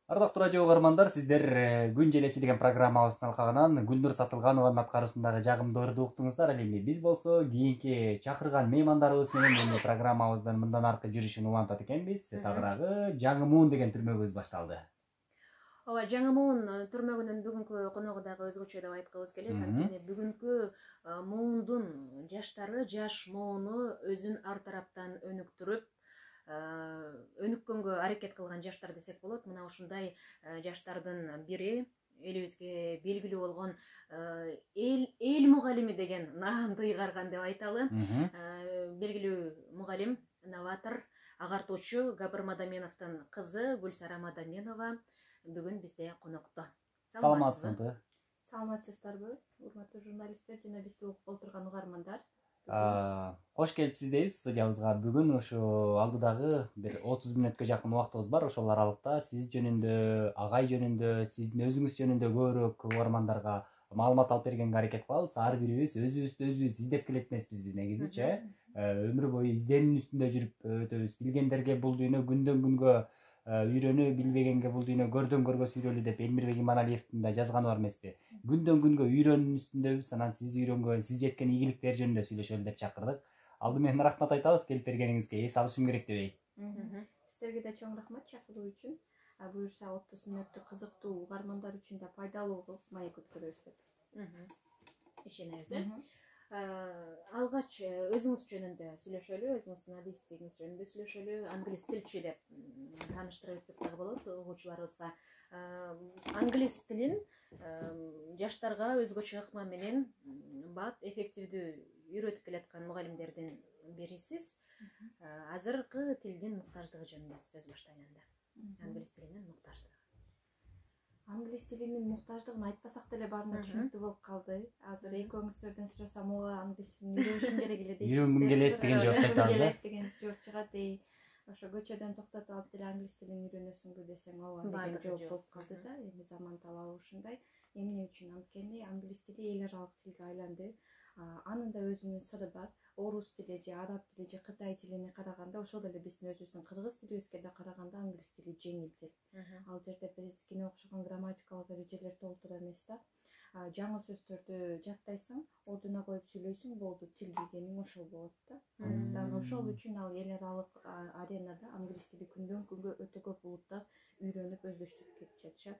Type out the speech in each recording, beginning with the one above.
Ардактуу радио угармандар, сиздер күн желеси деген программабыздын алкагынан Гүлнур Сатылганованын аткаруусундагы жагымдуу ырды уктуңуздар. Ал эми биз болсо кийинки чакырган меймандарыбыз менен эми программабыздын мындан аркы жүрүшүн улантат экенбиз. Тагыраагы Жаңы Муун деген түрмөгүбүз башталды. Ооба, Жаңы Муун түрмөгүнүн бүгүнкү коногу дагы өзгөчө деп айткыбыз келет. Анткени бүгүнкү муундун жаштары жаш мууну өзүн ар тараптан өнүктүрүп, өнүккөнгө аракет кылган жаштар десек болот. Мына ушундай жаштардын бири элибизге белгилүү болгон эл мугалими деген наамды ыйгарган деп айталы. Белгилүү мугалим, новатор, агартуучу Габыр Мадаменовдун кызы Гүлсара Мадаменова бүгүн бизде конокто. Саламатсызбы? Саламатсыздарбы, урматтуу журналисттер жана бизди угуп отурган угармандар. Кош келипсиз дейбиз студиябызга. Бүгүн ушу алдыдагы бир 30 мүнөткө жакын убактыбыз бар. Ошол аралыкта сиз жөнүндө, агай жөнүндө, сиздин өзүңүз жөнүндө көбүрөөк угармандарга маалымат алып бергенге аракет кылабыз. Ар бирибиз өзүбүздү издеп келет эмеспизби негизичи, өмүр бою изденүүнүн үстүндө жүрүп өтөбүз. Билгендерге бул дүйнө, күндөн күнгө үйрөнүү, билбегенге бул дүйнө көрдөн көргө сүйрөлүү деп Элмирбек Иманалиевдин да жазганы бар эмеспи? Күндөн күнгө үйрөнүүнүн үстүндөбүз. Анан сиз үйрөнгөн, сиз жеткен ийгиликтер жөнүндө сүйлөшөлү деп чакырдык. Алды менен рахмат айтабыз келип бергениңизге. Эс алышым керек дебей. Сиздерге да чоң рахмат чакыруу үчүн. Буюрса 30 мүнөттүк кызыктуу угармандар үчүн да пайдалуу кылып маек өткөрөбүз деп ишенебиз. Алгач өзүңүз жөнүндө сүйлөшөлү, өзүңүздүн адистигиңиз жөнүндө сүйлөшөлү. Англис тилчи деп тааныштырып өтсөк дагы болот угуучуларыбызга. Англис тилин жаштарга өзгөчө ыкма менен бат эффективдүү үйрөтүп келаткан мугалимдердин бирисиз. Азыркы тилдин муктаждыгы жөнүндө сөз баштайлы. Англис тилинин муктаждыгы. Англис тилинин муктаждыгын айтпасак деле баарына түшүнүктүү болуп калды. Азыр экөөңүздөрдөн сурасам, ооба англис тилин үйрөнүшүм керек эле дейсиз. Үйрөнгүм келет деген жооп айтабыз. Деген жооп чыгат. Ошо көчөдөн токтотуп алып деле англис тилин үйрөнөсүңбү десең, ооба деген жооп болуп калды да. Эми заман талабы ушундай. Эмне үчүн? Анткени англис тили эл аралык тилге айланды. Анын да өзүнүн сыры бар. Орус тили же араб тили же кытай тилине караганда, ошол эле биздин өзүбүздүн кыргыз тилибизге да караганда англис тили жеңил тил. Ал жерде биздикине окшогон грамматикалык эрежелер толтура эмес да. Жаңы сөздөрдү жаттайсың, ордуна коюп сүйлөйсүң, болду, тил билгениң ошол болот да. Андан ошол үчүн ал эл аралык аренада англис тили күндөн күнгө өтө көп улуттар үйрөнүп өздөштүрүп кетип жатышат.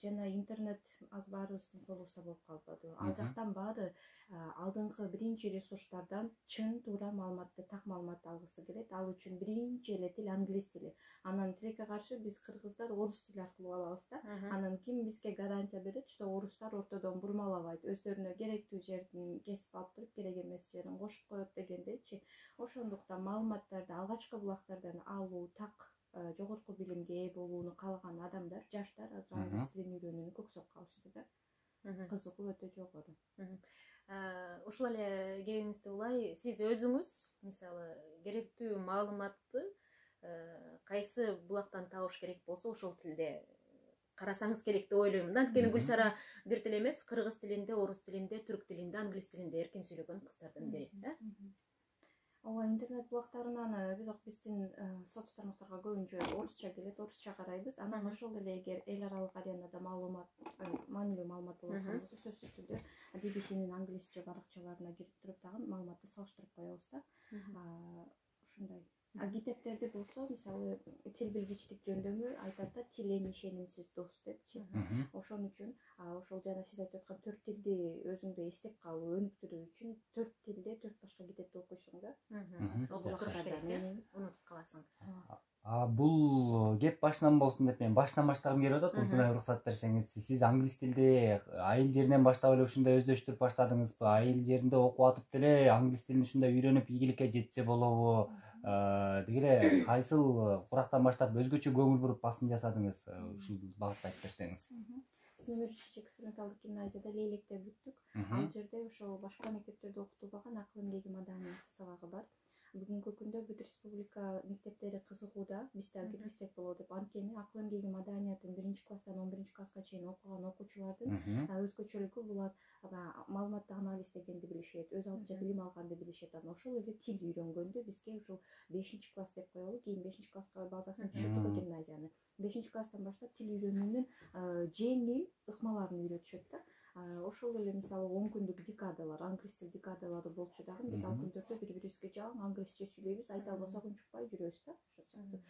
Жана интернет аз баарыбыздын колубузда болуп калбады. Ал жактан баары алдыңкы биринчи ресурстардан чын туура маалыматты, так маалыматты алгысы келет. Ал үчүн биринчи эле тил англис тили. Анан тилекке каршы биз кыргыздар орус тили аркылуу алабыз да. Анан ким бизге гарантия берет, что орустар ортодон бурмалабайт, өздөрүнө керектүү жердин кесип алып туруп, керек эмес жерин кошуп коет дегендейчи. Ошондуктан маалыматтарды алгачкы булактардан алуу, так жогорку билимге ээ болууну каалаган адамдар, жаштар азыр англис тилин үйрөнүүнү көксөп калышты да. Кызыгуу өтө жогору. Ушул эле кебиңизде улай, сиз өзүңүз мисалы керектүү маалыматты кайсы булактан табыш керек болсо ошол тилде карасаңыз керек деп ойлойм да. Анткени Гүлсара бир тил эмес, кыргыз тилинде, орус тилинде, түрк тилинде, англис тилинде эркин сүйлөгөн кыздардын бири да. Ооба, интернет булактарынан бирок биздин соц тармактарга көбүнчө орусча келет, орусча карайбыз. Анан ошол эле эгер эл аралык аренада маалымат, маанилүү маалымат болот болсо, сөзсүз түрдө BBC-нин англисче баракчаларына кирип туруп дагы маалыматты салыштырып коебуз да. Ушундай. Китептерди болсо, мисалы, тил билгичтик жөндөмү айтат да, тил эң ишенимсиз дос депчи. Ошон үчүн ошол жана сиз айтып аткан 4 тилди өзүңдө эстеп калуу, өнүктүрүү үчүн 4 тилде 4 башка китепти окуйсуң да. Окуп туруш керек, унутуп каласың. Бул кеп башынан болсун деп мен башынан баштагым келип атат. Ушундай уруксат берсеңиз, сиз англис тилди айыл жеринен баштап эле ушундай өздөштүрүп баштадыңызбы? Айыл жеринде окуп атып деле англис тилин ушундай үйрөнүп ийгиликке жетсе болобу? Деги эле кайсыл курактан баштап өзгөчө көңүл буруп басым жасадыңыз? Ушул багытта айтып берсеңиз. Биз номер 3 эксперименталдык гимназияда Лейлекте бүттүк. Ал жерде ошол башка мектептерде окутулбаган акыл эмгеги маданият сабагы бар. бүгүнкү күндө бүт республика мектептери кызыгууда, биз да киргизсек болот деп. Анткени акыл эмгеги маданиятын 1-класстан 11-класска чейин окуган окуучулардын өзгөчөлүгү булар маалыматтык анализ дегенди билишет, өз алдынча билим алганды билишет. Анан ошол эле тил үйрөнгөндү бизге ушул 5-класс деп коелу, кийин 5-класска базасын түшүрдүк гимназияны. 5-класстан баштап тил үйрөнүүнүн жеңил ыкмаларын үйрөтүшөт да. Ошол эле мисалы 10 күндүк декадалар, англис тил декадалары болчу дагы. Биз ал күндөрдө бири-бирибизге жалаң англисче сүйлөйбүз, айта албасак унчукпай жүрөбүз да. Ошол сыяктуу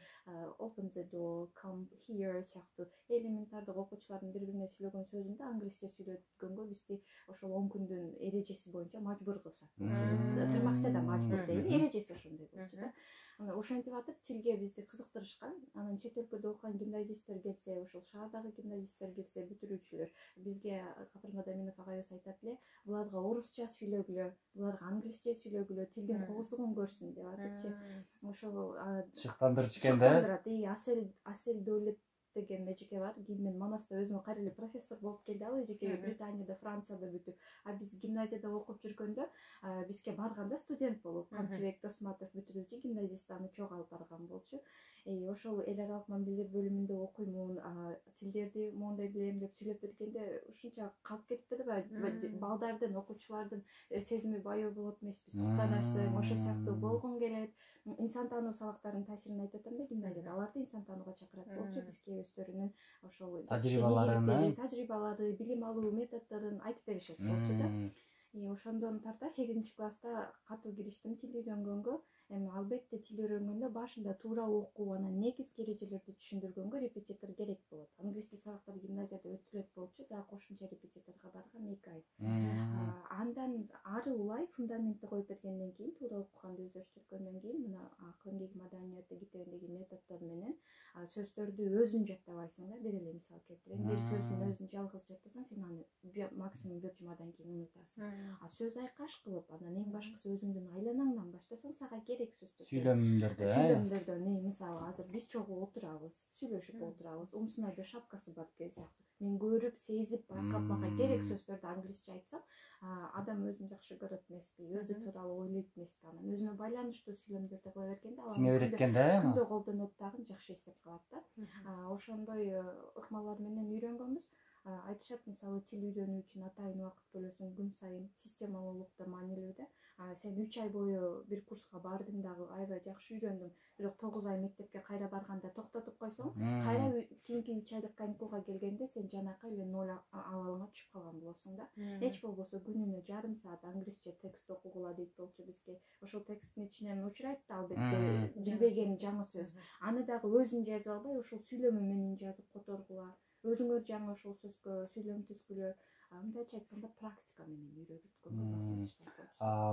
open the door, come here сыяктуу элементардык окуучулардын бири-бирине сүйлөгөн сөзүн да англисче сүйлөткөнгө бизди ошол 10 күндүн эрежеси боюнча мажбур кылышат. Тырмакча да мажбур дейли, эрежеси ошондой болчу да. Ошентип атып тилге бизди кызыктырышкан. Анан чет өлкөдө окуган гимназисттер келсе, ошол шаардагы гимназисттер келсе, бүтүрүүчүлөр бизге Капырмада Даминов агайыбыз айтат эле, буларга орусча сүйлөгүлө, буларга англисче сүйлөгүлө, тилдин коозугун көрсүн деп атыпчы. Ошол шыктандырыш экен да. Асел Дөлөт деген эжеке бар. Кийин мен Манаста өзүм кайра эле профессор болуп келди ал эжеке, Британияда, Францияда бүтүп. Биз гимназияда окуп жүргөндө бизге барганда студент болуп, Камчыбек Досматов бүтүрүүчү гимназист аны чогуу алып барган болчу. Ошол эл аралык мамилелер бөлүмүндө окуймун, тилдерди моундай билем деп сүйлөп бергенде ушунча калып кетти да, балдардын, окуучулардын сезими байоо болот эмеспи, суктанасың, ошол сыяктуу болгуң келет. Инсан таануу сабактарынын таасирин айтып атам да гимназияда. Аларды инсан таанууга чакырат болчу, бизге өздөрүнүн ошол тажрыйбалары, билим алуу методдорун айтып беришет болчу да. Ошондон тарта 8-класста катуу кириштим тил үйрөнгөнгө. Эми албетте тил үйрөнгөндө башында туура окуу, анан негизги эрежелерди түшүндүргөнгө репетитор керек болот. Англис тил сабактары гимназияда өтүлөт болчу, да кошумча репетиторго баргам 2 ай. Андан ары улай фундаментти коюп бергенден кийин, туура окуганды өздөштүргөндөн кийин, мына акыл эмгеги маданияты китебиндеги методдор менен сөздөрдү өзүң жаттабайсың да. Бир эле мисал келтирейин. Бир сөздүн өзүн жалгыз жаттасаң, сен аны максимум 1 жумадан кийин унутасың. Сөз айкаш кылып, анан эң башкысы өзүңдүн айланаңдан баштасаң, сага керек сөздөр. Сүйлөмдөрдөн, мисалы азыр биз чогуу отурабыз, сүйлөшүп отурабыз. Умсунайда шапкасы бар сыяктуу. Мен көрүп, сезип, байкап, мага керек сөздөрдү англисче айтсам, адам өзүн жакшы көрөт эмеспи, өзү тууралуу ойлойт эмеспи. Анан өзүнө байланыштуу сүйлөмдөрдү кыла бергенде ал күндө колдонуп дагы жакшы эстеп калат да. Ошондой ыкмалар менен үйрөнгөнбүз. Айтышат, мисалы тил үйрөнүү үчүн атайын убакыт бөлөсүң, күн сайын системалуулукта маанилүү да. Сен 3 ай бою бир курска бардың дагы, аябай жакшы үйрөндүң, бирок 9 ай мектепке кайра барганда токтотуп койсоң, кайра кийинки 3 айлык каникулга келгенде сен жанакы эле 0 абалыңа түшүп калган болосуң да. Эч болбосо күнүнө жарым саат англисче текст окугула дейт болчу бизге. Ошол тексттин ичинен учурайт да албетте билбеген жаңы сөз. Аны дагы өзүң жазып албай, ошол сүйлөмү менен жазып которгула. Өзүңөр жаңы ошол сөзгө сүйлөм түзгүлө. Мындайча айтканда практика менен үйрөнүп.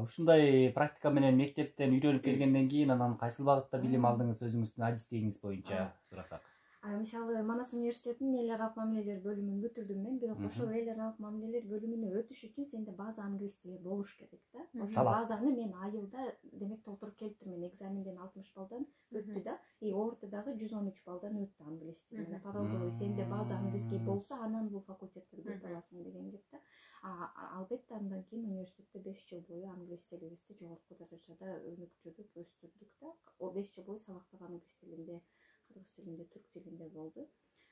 Ушундай практика менен мектептен үйрөнүп келгенден кийин анан кайсыл багытта билим алдыңыз өзүңүздүн адистигиңиз боюнча сурасак? Мисалы Манас университетинин эл аралык мамилелер бөлүмүн бүтүрдүм мен, бирок ошол эл аралык мамилелер бөлүмүнө өтүш үчүн сенде база англис тили болуш керек да. Ошол базаны мен айылда демек толтуруп келиптирмин. Мен экзаменден 60 балдан өттү да, ортодагы 113 балдан өттү англис тили. Пороговый сенде база англиский болсо, анан бул факультеттерге өтө аласың деген деп да. Албетте андан кийин университетте 5 жыл бою англис тилибизди жогорку даражада өнүктүрүп өстүрдүк да. 5 жыл бою сабактагы англис тилинде, кыргыз тилинде, түрк тилинде болду.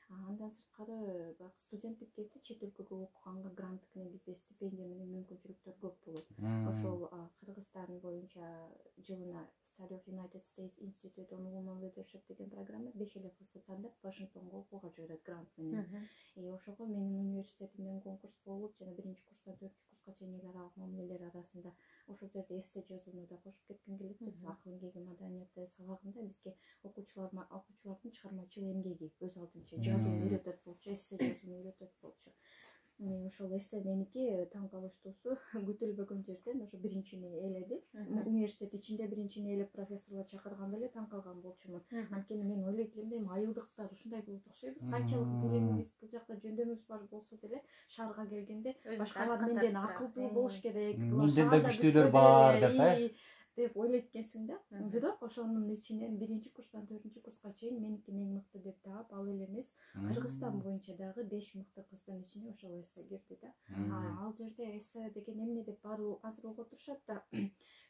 Андан сырткары студенттик кезде чет өлкөгө окуганга грант негизде стипендия менен мүмкүнчүлүктөр көп болот. Ошол Кыргызстан боюнча жылына Study of United States Institute on Women Leadership деген программа 5 эле кызды тандап Вашингтонго окууга жиберет грант менен. Ошого менин университетимден конкурс болуп, жана 1-курстан 4-курска чейин эл аралык мамилелер арасында ошол жерде эссе жазууну да кошуп кетким келет. Акыл эмгеги маданияты сабагында бизге окуучулардын чыгармачыл эмгеги өз алдынча жазууну үйрөтөт болчу, эссе жазууну үйрөтөт болчу. Ошол эссе меники таң калыштуусу күтүлбөгөн жерден ошо биринчини ээледи. Университет ичинде биринчини ээлеп профессорго чакырганда эле таң калган болчумун. Анткени мен ойлойт элем да, эми айылдыктар ушундай болуп окшойбуз. Канчалык билимибиз бул жакта жөндөмүбүз бар болсо деле шаарга келгенде башкалар менден акылдуу болуш керек. Менден да күчтүүлөр бар деп, деп ойлойт экенсиң да. Бирок ошонун ичинен 1-курстан 4-курска чейин меники эң мыкты деп таап, ал эле эмес, Кыргызстан боюнча дагы 5 мыкты кыздын ичине ошол эссе кирди да. Ал жерде эссе деген эмне деп баары азыр ого турушат да.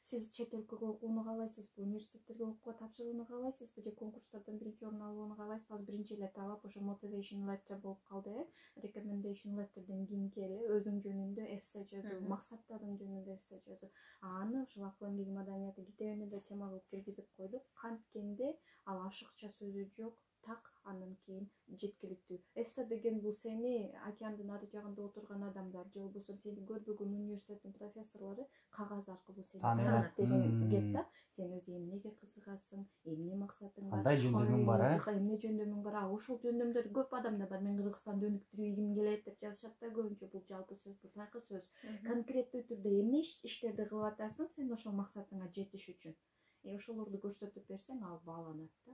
Сиз чет өлкөгө окууну каалайсызбы, университеттерге окууга тапшырууну каалайсызбы, же конкурстардан 1-орун алууну каалайсызбы? Азыр биринчи эле таап ошо motivation letter болуп калды, recommendation letterден кийинки эле өзүң жөнүндө эссе жазуу, максаттарың жөнүндө эссе жазуу. Аны ошол акыл эмгеги маданияты китебине да тема кылып киргизип койдук. Канткенде ал ашыкча сөзү жок, так, андан кийин жеткиликтүү. Эссе деген бул сени океандын ары жагында отурган адамдар же болбосо сени көрбөгөн университеттин профессорлору кагаз аркылуу сени таанат деген кеп да. Сен өзү эмнеге кызыгасың, эмне максатың бар, кандай жөндөмүң бар, эмне жөндөмүң бар. Ошол жөндөмдөр көп адамдар бар. Мен Кыргызстанды өнүктүргүм келет деп жазышат да көбүнчө. Бул жалпы сөз, бул тайкы сөз. Конкреттүү түрдө эмне иштерди кылып атасың сен ошол максатыңа жетиш үчүн? Ошолорду көрсөтүп берсең ал бааланат да.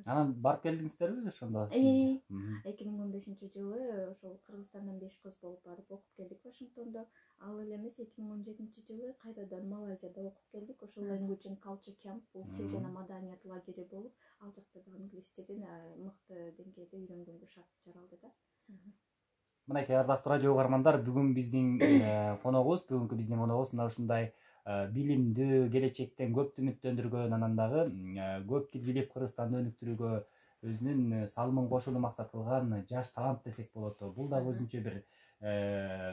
Анан барып келдиңиздерби ошондо? 2015-жылы ошол Кыргызстандан 5 кыз болуп барып окуп келдик Вашингтондо. Ал эле эмес 2017-жылы кайрадан Малайзияда окуп келдик. Ошол Language and Culture Camp, бул тил жана маданият лагери болуп, ал жакта да англис тилин мыкты деңгээлде үйрөнгөнгө шарт жаралды да. Мынакей ардактуу радио угармандар, бүгүнкү биздин коногубуз мына ушундай билимдүү, келечектен көп үмүттөндүргөн, анан дагы көп тил билип Кыргызстанды өнүктүрүүгө өзүнүн салымын кошууну максат кылган жаш талант десек болот. Бул дагы өзүнчө бир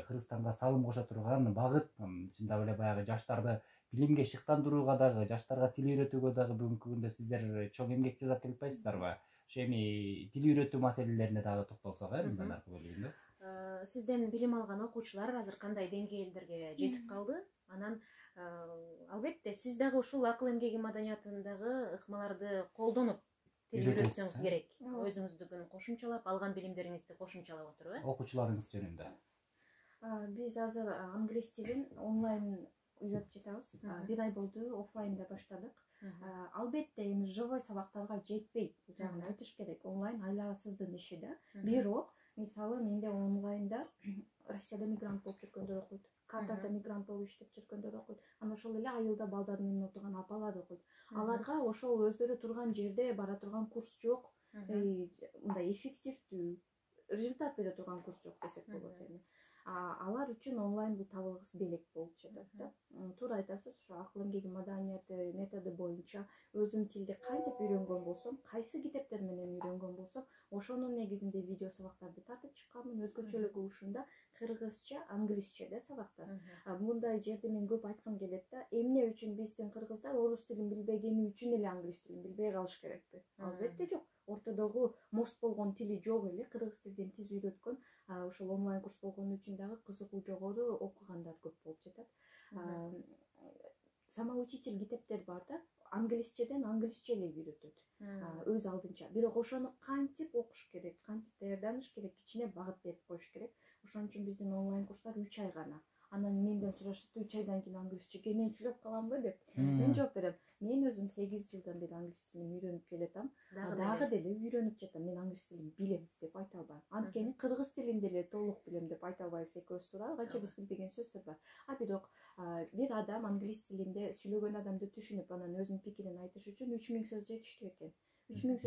Кыргызстанга салым кошо турган багыт. Чындап эле баягы жаштарды билимге шыктандырууга дагы, жаштарга тил үйрөтүүгө дагы бүгүнкү күндө сиздер чоң эмгек жасап келиппайсыздарбы? Ошо эми тил үйрөтүү маселелерине дагы токтолсок, мындан аркы бөлүгүндө. Сизден билим алган окуучулар азыр кандай деңгээлдерге жетип калды? Анан албетте сиз дагы ушул акыл эмгеги маданиятындагы ыкмаларды колдонуп тил үйрөтсөңүз керек. Өзүңүздүкүн кошумчалап, алган билимдериңизди кошумчалап отуруп, окуучуларыңыз жөнүндө. Биз азыр англис тилин онлайн үйрөтүп жатабыз. 1 ай болду, офлайнда баштадык. Албетте эми живой сабактарга жетпейт. Бул жагын айтыш керек. Онлайн айласыздын иши да. Бирок, мисалы менде онлайнда Россияда мигрант болуп жүргөндөр окуйт. Катарда мигрант болуп иштеп жүргөндөр окуйт. Анан ошол эле айылда балдардын менен отурган апалар окуйт. Аларга ошол өздөрү турган жерде бара турган курс жок, мындай эффективдүү результат бере турган курс жок десек болот эми. Алар үчүн онлайн бул табылгыс белек болуп жатат да. Туура айтасыз, ошо акыл эмгеги маданияты методу боюнча өзүм тилди кантип үйрөнгөн болсом, кайсы китептер менен үйрөнгөн болсом, ошонун негизинде видео сабактарды тартып чыкканмын. Өзгөчөлүгү ушунда кыргызча, англисче да сабактар. Мындай жерде мен көп айткым келет да, эмне үчүн биздин кыргыздар орус тилин билбегени үчүн эле англис тилин билбей калыш керекпи? Албетте жок. Ортодогу мост болгон тили жок эле, кыргыз тилден тез үйрөткөн, ошол онлайн курс болгон үчүн дагы кызыгуу жогору окугандар көп болуп жатат. Самоучитель китептер бар да, англисчеден англисче эле үйрөтөт. Өз алдынча. Бирок ошону кантип окуш керек, кантип даярданыш керек, кичине багыт берип коюш керек. Ошон үчүн биздин онлайн курстар 3 ай гана. Анан менден сурашат, 3 айдан кийин англисче кенен сүйлөп каламбы деп. Мен жооп берем. Мен өзүм 8 жылдан бери англис тилин үйрөнүп келатам. Дагы деле үйрөнүп жатам. Мен англис тилин билем деп айта албайм. Анткени кыргыз тилин деле толук билем деп айта албайбыз, экөөбүз туура. Канча биз билбеген сөздөр бар. Бирок бир адам англис тилинде сүйлөгөн адамды түшүнүп, анан өзүнүн пикирин айтыш үчүн 3000 сөз жетиштүү экен. 3000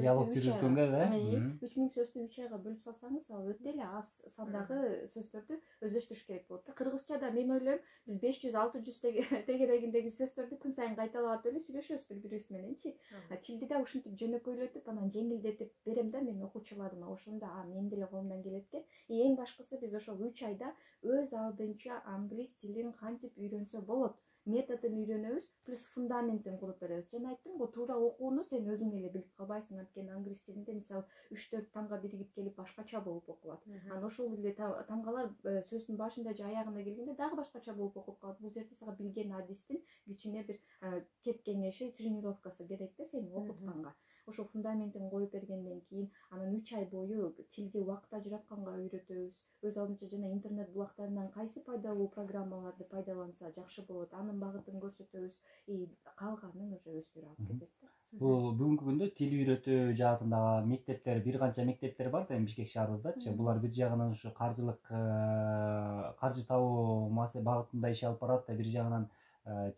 сөздү 3 айга бөлүп салсаңыз, ал өтө эле аз сандагы сөздөрдү өздөштүрүш керек болот да. Кыргызчада мен ойлойм, биз 500-600 тегерегиндеги сөздөрдү күн сайын кайталап эле сүйлөшөбүз бири-бирибиз мененчи. Тилди да ушинтип жөнөкөйлөтүп, анан жеңилдетип берем да мен окуучуларыма. Ошондо мен деле колумдан келет экен. Эң башкысы биз ошол 3 айда өз алдынча англис тилин кантип үйрөнсө болот методун үйрөнөбүз, плюс фундаментин куруп беребиз. Жана айттым го, туура окууну сен өзүң эле билип калбайсың. Анткени англис тилинде мисалы 3-4 тамга биригип келип башкача болуп окулат. Анан ошол эле тамгалар сөздүн башында же аягына келгенде дагы башкача болуп окуп калат. Бул жерде сага билген адистин кичине бир кеп кеңеши, тренировкасы керек да сени окутканга. Ошол фундаментин коюп бергенден кийин анан 3 ай бою тилди убакыт ажыратканга үйрөтөбүз. Өз алдынча жана интернет булактарынан кайсы пайдалуу программаларды пайдаланса жакшы болот, анын багытын көрсөтөбүз. Калганын уже өздөрү алып кетет да. Бул бүгүнкү күндө тил үйрөтүү жаатындагы мектептер, бир канча мектептер бар да Бишкек шаарыбыздачы. Булар бир жагынан ушу каржы табуу багытында иш алып барат да, бир жагынан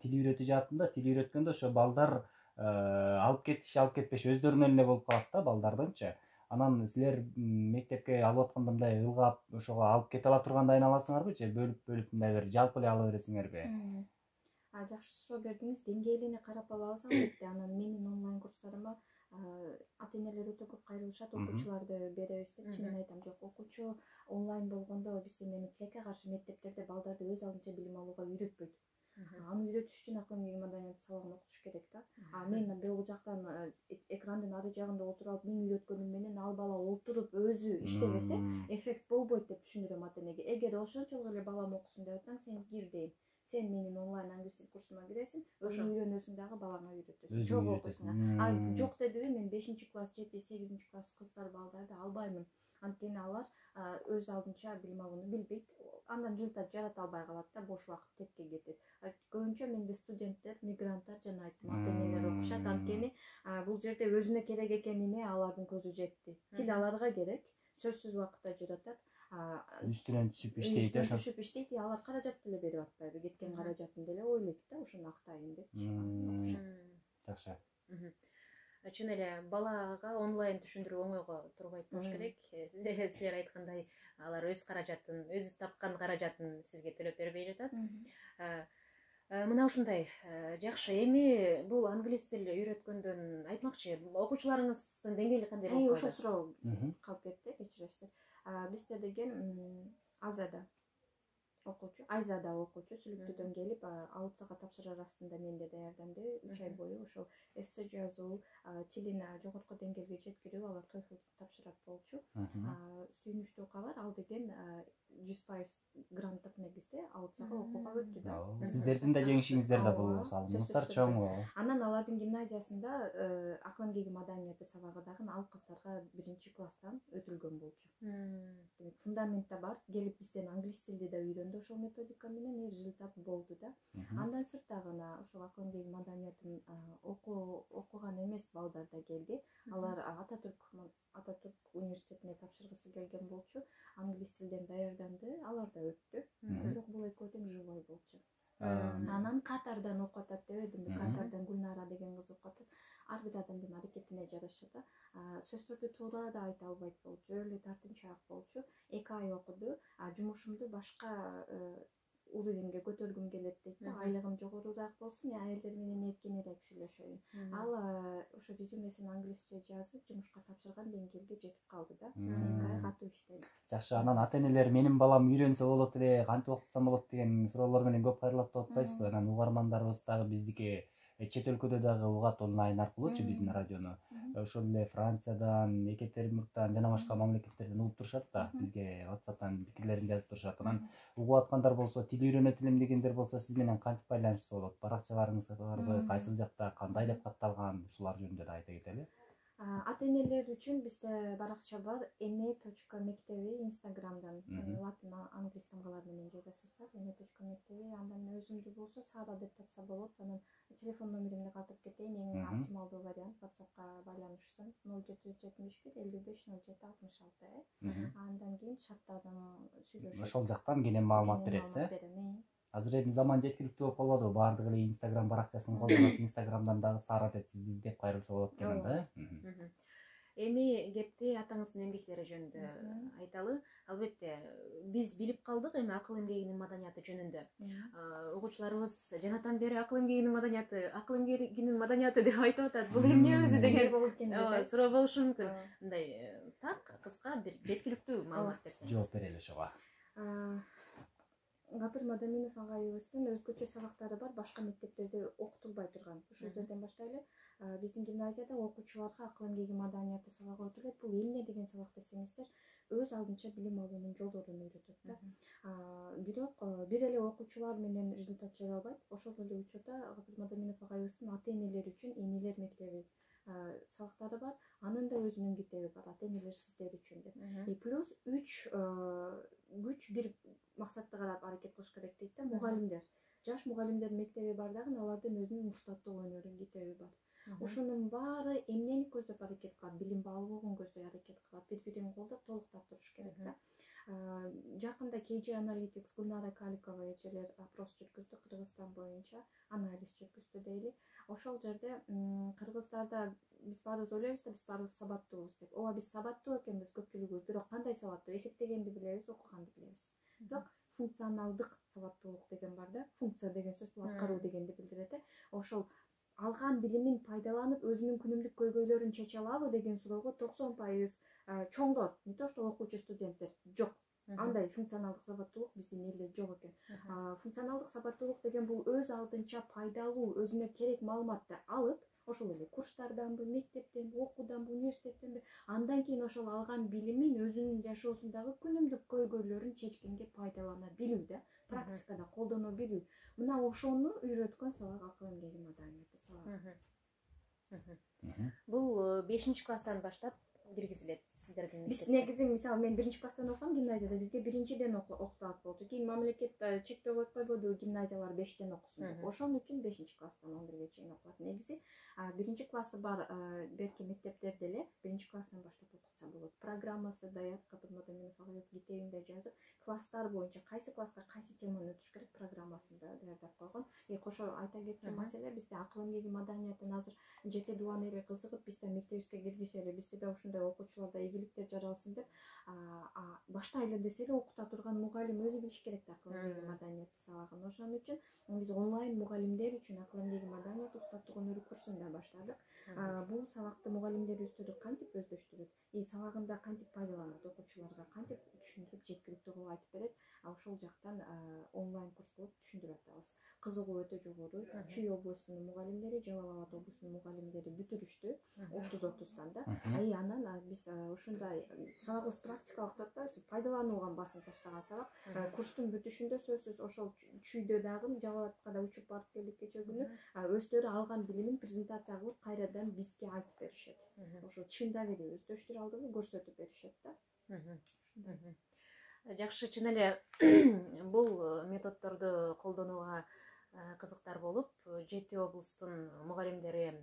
тил үйрөтүп жатам да, тил үйрөткөндө ошо балдар алып кетиш алып кетпеш өздөрүнүн эле болуп калат да балдардынчы. Анан силер мектепке алып атканда мындай ылгап ошого алып кете ала тургандай аласыңарбы же бөлүп мындай бир жалпы эле ала бересиңерби? Жакшы суроо бердиңиз. Деңгээлине карап алабыз албетте. Анан менин онлайн курстарыма ата энелер өтө көп кайрылышат, окуучуларды беребиз депчи. Мен айтам, жок, окуучу онлайн болгондо биздин эми тилекке каршы мектептерде балдарды өз алдынча билим алууга үйрөтпөйт. Аны үйрөтүш үчүн акыл эмгеги маданияты сабагын окутуш керек да. Мен бул жактан экрандын ары жагында отуруп алып мен үйрөткөнүм менен ал бала отуруп өзү иштебесе эффект болбойт деп түшүндүрөм ата энеге. Эгер ошончолук эле балам окусун деп атсаң, сен кир дейм. Сен менин онлайн англис тил курсума киресиң, өзүң үйрөнөсүң дагы балаңа үйрөтөсүң. Чогуу окуйсуң. Жок дедиби, мен 5-класс, 7-8-класс кыздар балдарды албаймын. Анткени алар өз алдынча билим алууну билбейт. Андан результат жарата албай калат да, бош убакыт текке кетет. Көбүнчө менде студенттер, мигранттар, жана айттым, ата энелер окушат. Анткени бул жерде өзүнө керек экенине алардын көзү жетти. Тил аларга керек, сөзсүз убакытта жаратат. Үстүнөн түшүп иштейт, алар каражат деле берип атпайбы, кеткен каражатын деле ойлойт да, ошону актайын деп. Жакшы. Чын эле балага онлайн түшүндүрүү оңойго турбайт болуш керек. Силер айткандай, алар өз каражатын, өзү тапкан каражатын сизге төлөп бербей жатат. Мына ушундай. Жакшы, эми бул англис тил үйрөткөндөн айтмакчы, окуучуларыңыздын деңгээли кандай болуп калды? Ошол суроо калып кетти, кечиресиздер. Бизде деген Азада окуучу, Айзада окуучу Сүлүктүүдөн келип, ауытсага тапшырар астында менде даярданды. 3 ай бою ошол эссе жазуу, тилин жогорку деңгээлге жеткирүү, алар TOEFL тапшырат болчу. Сүйүнүчтүү кабар, ал деген 100% гранттык негизде ауытсага окууга өттү да. Сиздердин да жеңишиңиздер да бул, салымыңыздар чоң. Анан алардын гимназиясында акыл эмгеги маданияты сабагы дагы ал кыздарга 1-класстан өтүлгөн болчу. Демек фундамент да бар. Келип бизден англис тилди да үйрөндү ошол методика менен, результат болду да. Андан сыртагына ошол акыл эмгеги маданиятын окуган эмес балдар да келди. Алар Ататүрк университетине тапшыргысы келген болчу. Англис тилден даярданды, алар да өттү. Бирок бул экөө тең живой болчу. Анан Катардан окуп атат дебедимби? Катардан Гүлнара деген кыз окуп атат. Ар бир адамдын аракетине жараша да. Сөздөрдү туура да айта албайт болчу, эле тартынчаак болчу. 2 ай окуду. Жумушумду башка уровеньге көтөргүм келет дейт да. Айлыгым жогорураак болсун, айылдар менен эркинирээк сүйлөшөйүн. Ал ошо резюмесин англисче жазып, жумушка тапшырган деңгээлге жетип калды да. 2 ай катуу иштеди. Жакшы, анан ата энелер менин балам үйрөнсө болот эле, кантип окутсам болот деген суроолор менен көп кайрылат деп атпайсызбы? Анан угармандарыбыз дагы биздики чет өлкөдө дагы угат онлайн аркылуучу биздин радиону. Ошол эле Франциядан, Екатеринбургдан жана башка мамлекеттерден угуп турушат да, бизге WhatsApp'тан пикирлерин жазып турушат. Анан угуп аткандар болсо, тил үйрөнөт элем дегендер болсо, сиз менен кантип байланышса болот? Баракчаларыңыз барбы, кайсыл жакта, кандай деп катталган, ушулар жөнүндө да айта кетели. Ата энелер үчүн бизде баракча бар, ene.mektebi Instagramдан латын англис тамгалар менен жазасыздар. ene.mektebi, андан өзүмдү болсо Сара деп тапса болот. Анан телефон номеримди калтырып кетейин, эң оптималдуу вариант WhatsApp'ка байланышсын. 0771 55 07 66. Андан кийин чаттардан сүйлөшүп, ошол жактан кенен маалымат бересиз. Азыр эми заман жеткиликтүү болуп калбадыбы? Баардыгы эле Instagram баракчасын колдонот. Instagramдан дагы Сара деп сизди издеп кайрылса болот экен да. Эми кепти атаңыздын эмгектери жөнүндө айталы. Албетте, биз билип калдык эми акыл эмгегинин маданияты жөнүндө. Окуучуларыбыз жанатан бери акыл эмгегинин маданияты деп айтып атат. Бул эмне өзү деген суроо болушу мүмкүн. Мындай так, кыска бир жеткиликтүү маалымат берсеңиз. Жооп берели ошого. Гапыр Мадаминов агайыбыздын өзгөчө сабактары бар, башка мектептерде окутулбай турган. Ушул жерден баштайлы. Биздин гимназияда окуучуларга акыл эмгеги маданияты сабагы өтүлөт. Бул эмне деген сабак десеңиздер, өз алдынча билим алуунун жолдорун үйрөтөт да. Бирок бир эле окуучулар менен результат жара албайт. Ошол эле учурда Гапыр Мадаминов агайыбыздын ата энелер үчүн энелер мектеби сабактары бар. Анын да өзүнүн китеби бар, ата энелер сиздер үчүн деп. Плюс 3 күч бир максатты карап аракет кылыш керек дейт да. Мугалимдер, жаш мугалимдер мектеби бар дагы, алардын өзүнүн устаттык өнөрү китеби бар. Ошонун баары эмнени көздөп аракет кылат? Билим алууга көздөй аракет кылат. Бири-бирин колдоп толуктап туруш керек да. Жакында KG Analytics Gulnara Kalikova эчелер опрос жүргүздү Кыргызстан боюнча, анализ жүргүздү дейли. Ошол жерде кыргыздарда биз баарыбыз ойлойбуз да, биз баарыбыз сабаттуубуз деп. Ооба, биз сабаттуу экенбиз көпчүлүгүбүз, бирок кандай сабаттуу? Эсептегенди билебиз, окуганды билебиз. Бирок функционалдык сабаттуулук деген бар да. Функция деген сөз бул аткаруу дегенди билдирет. Ошол алган билимин пайдаланып өзүнүн күнүмдүк көйгөйлөрүн чече алабы деген суроого 90% чоңдор, не то что окуучу студенттер жок. Андай функционалдык сабаттуулук биздин элде жок экен. Функционалдык сабаттуулук деген бул өз алдынча пайдалуу, өзүнө керек маалыматты алып, ошол эле курстарданбы, мектептен, окууданбы, университеттенби, андан кийин ошол алган билимин өзүнүн жашоосундагы күнүмдүк көйгөйлөрүн чечкенге пайдалана билүү да, практикада колдоно билүү. Мына ошону үйрөткөн сабак акыл эмгеги маданияты сабагы. Бул 5-класстан баштап киргизилет сиздердин мектепте. Биз негизи мисалы мен 1-класстан окугам гимназияда, бизге 1-ден окутат болчу. Кийин мамлекет чектөө коюп койбоду, гимназиялар 5-тен окусун деп. Ошон үчүн 5-класстан 11ге чейин окулат. Негизи 1-классы бар берки мектептерде эле 1-класстан баштап окутса болот. Программасы даяр, Капырмадаминов агай китебинде жазып, класстар боюнча кайсы класска кайсы теманы өтүш керек программасында даярдап койгон. Кошо айта кетчү маселе, бизде акыл эмгеги маданиятын азыр жеке дубан эле кызыгып, бизде мектебибизге киргизели, бизде да ушундай окуучуларда ийгиликтер жаралсын деп, башта эле десе эле окута турган мугалим өзү билиш керек да акыл эмгеги маданияты сабагын. Ошон үчүн биз онлайн мугалимдер үчүн акыл эмгеги маданият устаттык өнөрү курсун да баштадык. Бул сабакты мугалимдерибиз кантип өздөштүрөт, сабагында кантип пайдаланат, окуучуларга кантип түшүндүрүп жеткиликтүү кылып айтып берет. Ошол жактан онлайн курс кылып түшүндүрүп атабыз. Кызыгуу өтө жогору. Чүй облусунун мугалимдери, Жалал Абад облусунун мугалимдери бүтүрүштү 30-30дан да. Анан биз ушундай сабагыбыз практикалык деп атпайбызбы, пайдаланууга басым таштаган сабак. Курстун бүтүшүндө сөзсүз ошол чүйдө дагы Жалал Абадка да учуп барып келдик кече күнү. Өздөрү алган билимин презентация кылып кайрадан бизге айтып беришет. Ошо чындап эле өздөштүрүп көрсөтүп беришет да. Жакшы, чын эле бул методдорду колдонууга кызыктар болуп, 7 облустун мугалимдери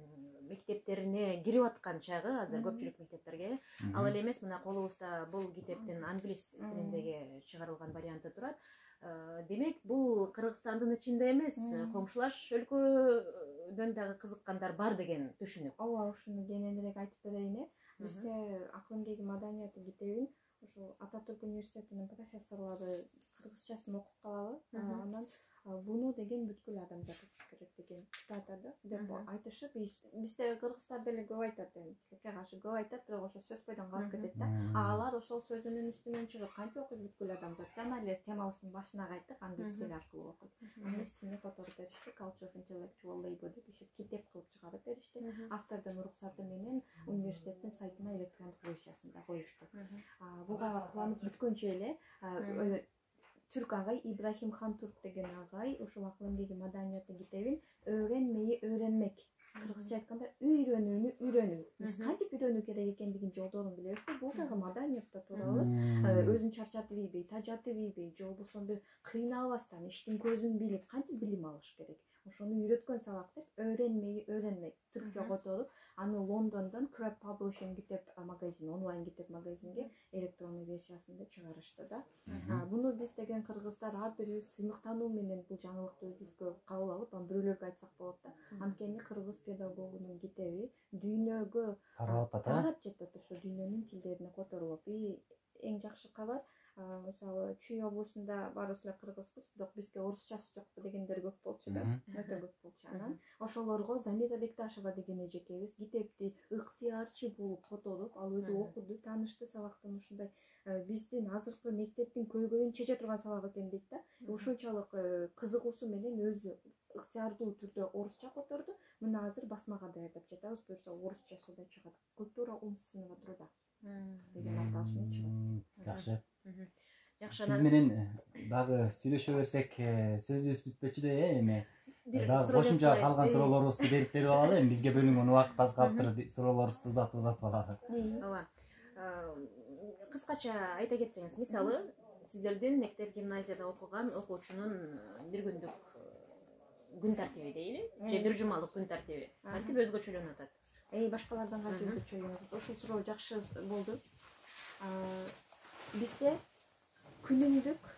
мектептерине кирип аткан чагы азыр көпчүлүк мектептерге. Ал эле эмес, мына колубузда бул китептин англис тилиндеги чыгарылган варианты турат. Демек, бул Кыргызстандын ичинде эмес, коңшулаш өлкөдөн дагы кызыккандар бар деген түшүнүк. Ооба, ушуну кененирээк айтып берейин. Бизде акыл эмгеги маданияты китебин ошол Ататүрк университетинин профессорлору кыргызчасын окуп калабы, анан буну деген бүткүл адамзат окуш керек деген цитата да деп айтышып, бизде кыргыздар деле көп айтат, тилекке каршы көп айтат, бирок ошо сөз бойдон калып кетет да. Алар ошол сөзүнүн үстүнөн чыгып кантип окуйт бүткүл адамзат? Жана эле темабыздын башына кайттык, англис тили аркылуу окуйт. Англис тилине которуп беришти, Culture of Intellectual Labor деп иши китеп кылып чыгарып беришти. Автордун уруксаты менен университеттин сайтына электрондук версиясында коюшту. Буга кубанып бүткөнчө эле Түрк агай, Ибрахим Хантурк деген агай, ошол акыл эмгеги маданияты китебин Öğrenmeyi öğrenmek, кыргызча айтканда үйрөнүүнү үйрөнүү. Биз кантип үйрөнүү керек экендигин жолдорун билебиз да, бул дагы маданиятта тууралуу. Өзүн чарчатып ийбей, тажатып ийбей, же болбосо кыйналбастан, иштин көзүн билип, кантип билим алыш керек. Ошону үйрөткөн сабак деп Öğrenmeyi öğrenmek. Түркчө которуп, аны Лондондон Crab Publishing китеп магазин, онлайн китеп магазинге электрондуу версиясында чыгарышты да. Буну биз деген кыргыздар ар бирибиз сыймыктануу менен бул жаңылыкты өзүбүзгө кабыл алып, бирөөлөргө айтсак болот да. Анткени кыргыз педагогунун китеби дүйнөгө тарап жатат, ошо дүйнөнүн тилдерине которулуп. Эң жакшы кабар, мисалы Чүй облусунда баарыбыз эле кыргызбыз, бирок бизге орусчасы жокпу дегендер көп болчу да, өтө көп болчу. Анан ошолорго Замира Бекташева деген эжекебиз китепти ыктыярчы болуп которуп, ал өзү окуду, таанышты сабактын ушундай биздин азыркы мектептин көйгөйүн чече турган сабак экен дейт да. Ушунчалык кызыгуусу менен өзү ыктыярдуу түрдө орусча которду. Мына азыр басмага даярдап жатабыз, буюрса орусчасы да чыгат. Культура умственного труда деген аталыш менен чыгат. Жакшы. Жакшы. Сиз менен дагы сүйлөшө берсек сөзүбүз бүтпөчү да, эми дагы кошумча калган суроолорубузду берип алалы. Эми бизге бөлүнгөн убакыт аз калыптыр, суроолорубузду узатып алалы. Ооба. Кыскача айта кетсеңиз, мисалы, сиздердин мектеп гимназияда окуган окуучунун бир күндүк күн тартиби дейли, же бир жумалык күн тартиби кантип өзгөчөлөнүп атат? Башкалардан кантип өзгөчөлөнүп атат? Ушул суроо жакшы болду. Бизде күнүмдүк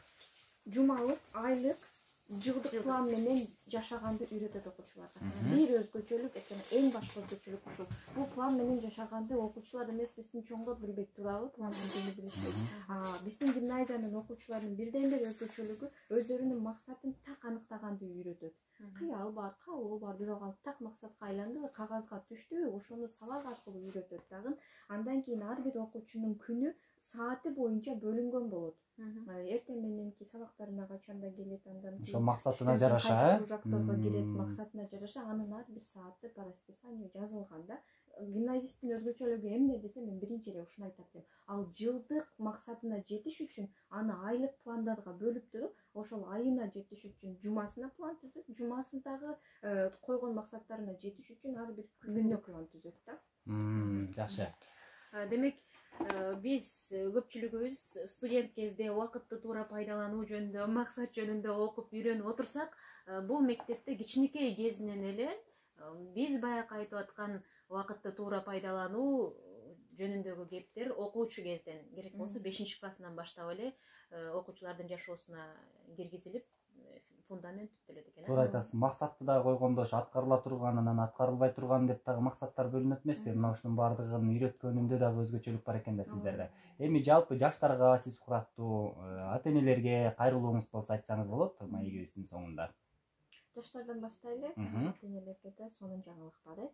жумалык, айлык, жылдык план менен жашаганды үйрөтөт окуучуларга. Бир өзгөчөлүк, эң башкы өзгөчөлүк ушул. Бул план менен жашаганды окуучулар эмес, биздин чоңдор билбейт турабы, план менен билишпейт. Биздин гимназиянын окуучуларынын бирден бир өзгөчөлүгү өздөрүнүн максатын так аныктаганды үйрөтөт. Кыял бар, каалоо бар, бирок ал так максатка айландыбы, кагазга түштүбү, ошону сабак аркылуу үйрөтөт дагы. Андан кийин ар бир окуучунун күнү сааты боюнча бөлүнгөн болот. Эртең мененки сабактарына качанда келет, андан кийин ошо максатына жараша, кружокторго кирет, максатына жараша анын ар бир сааты по расписанию жазылган да. Гимназисттин өзгөчөлүгү эмне десе, мен биринчи эле ушуну айтат элем. Ал жылдык максатына жетиш үчүн аны айлык пландарга бөлүп туруп, ошол айына жетиш үчүн жумасына план түзөт, жумасындагы койгон максаттарына жетиш үчүн ар бир күнүнө план түзөт да. Жакшы. Демек, биз көпчүлүгүбүз студент кезде убакытты туура пайдалануу жөнүндө, максат жөнүндө окуп үйрөнүп отурсак, бул мектепте кичинекей кезинен эле биз баягы айтып аткан убакытты туура пайдалануу жөнүндөгү кептер окуучу кезден, керек болсо 5-классынан баштап эле окуучулардын жашоосуна киргизилип, фундамент түптөлөт экен. Туура айтасыз. Максатты да койгондо ошо аткарыла турганынан аткарылбай турган деп дагы максаттар бөлүнөт эмеспи? Мына ушунун баардыгын үйрөткөнүндө дагы өзгөчөлүк бар экен да сиздерде. Эми жалпы жаштарга сиз кураттуу ата-энелерге кайрылууңуз болсо айтсаңыз болот маегибиздин соңунда. Жаштардан баштайлы, ата-энелерге да сонун жаңылык бар.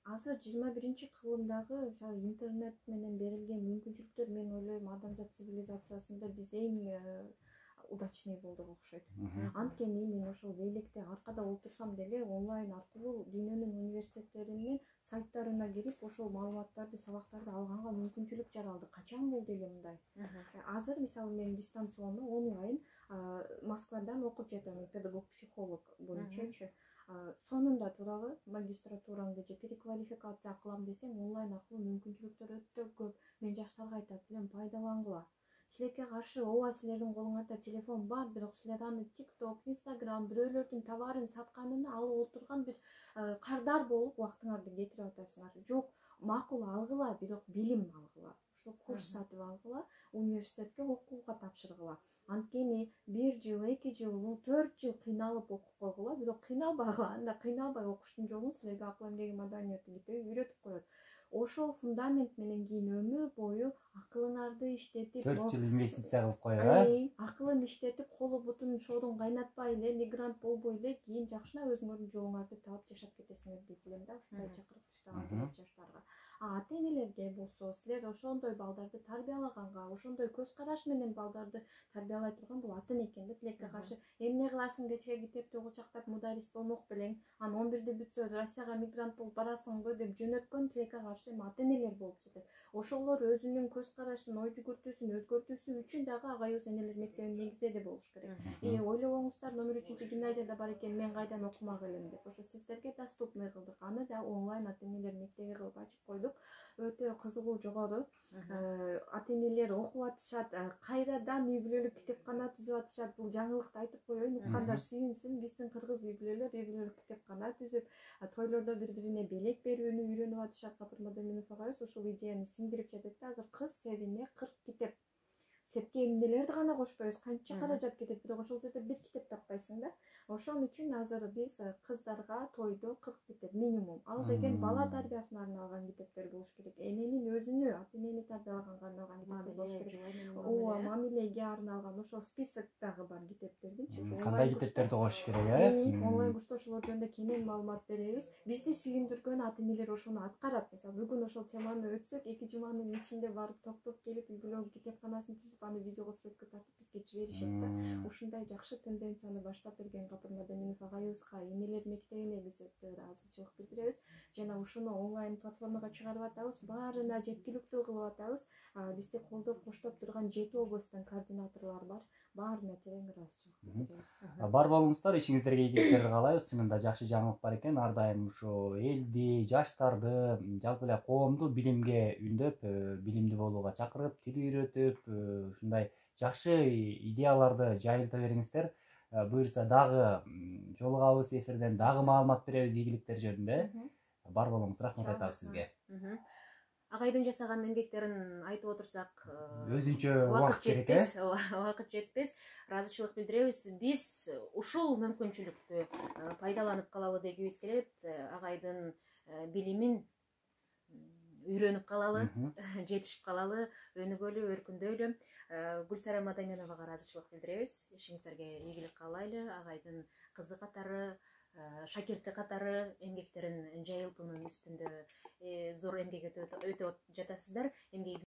Азыр 21-кылымдагы интернет менен берилген мүмкүнчүлүктөр, мен ойлойм, адамзат цивилизациясында биз эң удачный болдук окшойт. Анткени мен ошол электе аркада отурсам деле онлайн аркылуу дүйнөнүн университеттеринин сайттарына кирип, ошол маалыматтарды, сабактарды алганга мүмкүнчүлүк жаралды. Качан болду эле мындай? Азыр мисалы мен дистанционно онлайн Москвадан окуп жатам, педагог-психолог боюнчачы. Сонунда туурабы магистратураңды же переквалификация кылам десең, онлайн аркылуу мүмкүнчүлүктөр өтө көп. Мен жаштарга айтат элем, пайдалангыла. Силерге каршы ооба силердин колуңарда телефон бар, бирок силер аны TikTok, Instagram, бирөөлөрдүн товарын сатканына алып отурган бир кардар болуп убактыңарды кетирип атасыңар. Жок, макул алгыла, бирок билим алгыла. Ошо курс сатып алгыла, университетке окууга тапшыргыла. Анткени 1 жыл, 2 жыл, 4 жыл кыйналып окуп койгула, бирок кыйналбагыла. Анда кыйналбай окуштун жолун силерге акыл эмгеги маданияты китеби үйрөтүп коет. Ошол фундамент менен кийин өмүр бою акылыңарды иштетип, 4 жыл инвестиция кылып коюп, акылын иштетип, колу бутун шоорун кайнатпай эле, мигрант болбой эле, кийин жакшына өзүңөрдүн жолуңарды таап жашап кетесиңер дейт элем да, ушундай чакырык таштаган керек жаштарга. Ата-энелерге болсо, силер ошондой балдарды тарбиялаганга, ошондой көз караш менен балдарды тарбиялай турган бул ата-эне экен да. Тилекке каршы эмне кыласың, кечке китепти кучактап мударист болмок белең, анан 11-де бүтсө Россияга мигрант болуп барасыңбы деп жөнөткөн тилекке каршы ата-энелер болуп жатат. Ошолор өзүнүн көз карашын, ой жүгүртүүсүн өзгөртүүсү үчүн дагы агайыбыз энелер мектебинин негиздеди болуш керек. Ойлобоңуздар, номер 3-гимназияда бар экен, мен кайдан окумак элем деп. Ошо сиздерге доступный кылдык. Аны да онлайн ата-энелер мектеби кылып ачып койдук. Өтө кызыгуу жогору. Ата-энелер окуп атышат, кайрадан үй-бүлөлүк китепкана түзүп атышат. Бул жаңылыкты айтып коеюн, уккандар сүйүнсүн. Биздин кыргыз үй-бүлөлөр китепкана түзүп, тойлордо бири-бирине белек берүүнү үйрөнүп атышат. Капыр Мадаминов агайыбыз ушул идеяны сиңдирип жатат да. Азыр кыз себине 40 китеп. Сепке эмнелерди гана кошпойбуз, канча каражат кетет, бирок ошол жерде бир китеп таппайсың да. Ошон үчүн азыр биз кыздарга тойдо 40 китеп минимум. Ал деген бала тарбиясына арналган китептер болуш керек. Эненин өзүнө, ата-энени тарбиялаганга арналган китептер болуш керек. Ооба, мамилеге арналган ошол список дагы бар китептердинчи. Кандай китептерди окуш керек, онлайн курста ошолор жөнүндө кенен маалымат беребиз. Бизди сүйүндүргөн ата-энелер ошону аткарат. Мисалы, бүгүн ошол теманы өтсөк, 2 жуманын ичинде барып токтоп келип, үй-бүлөлүк китепканасын түзүп, аны видеого сүрөткө тартып бизге жиберишет да. Ушундай жакшы тенденцияны баштап берген Капыр Мадаминов агайыбызга, энелер мектебине биз өтө ыраазычылык билдиребиз. Жана ушуну онлайн платформага чыгарып атабыз, баарына жеткиликтүү кылып атабыз. Бизди колдоп коштоп турган 7 областтын координаторлору бар. Баарына терең ыраазычылык билдиребиз. Бар болуңуздар, ишиңиздерге ийгиликтерди каалайбыз. Чынында жакшы жаңылык бар экен. Ар дайым ушу элди, жаштарды, жалпы эле коомду билимге үндөп, билимдүү болууга чакырып, тил үйрөтүп, ушундай жакшы идеяларды жайылта бериңиздер. Буюрса дагы жолугабыз эфирден, дагы маалымат беребиз ийгиликтер жөнүндө. Бар болуңуз, рахмат айтабыз сизге. агайдын жасаган эмгектерин айтып отурсак өзүнчө убакыт керек, убакыт жетпес. Ыраазычылык билдиребиз. Биз ушул мүмкүнчүлүктү пайдаланып калалы дегибиз келет. Агайдын билимин үйрөнүп калалы, жетишип калалы, өнүгөлү, өркүндөйлү. Гүлсара Мадаменовага ыраазычылык билдиребиз. Ишиңиздерге ийгилик каалайлы. Агайдын кызы катары, шакирти катары эмгектерин жайылтуунун үстүндө зор эмгек өтөп жатасыздар.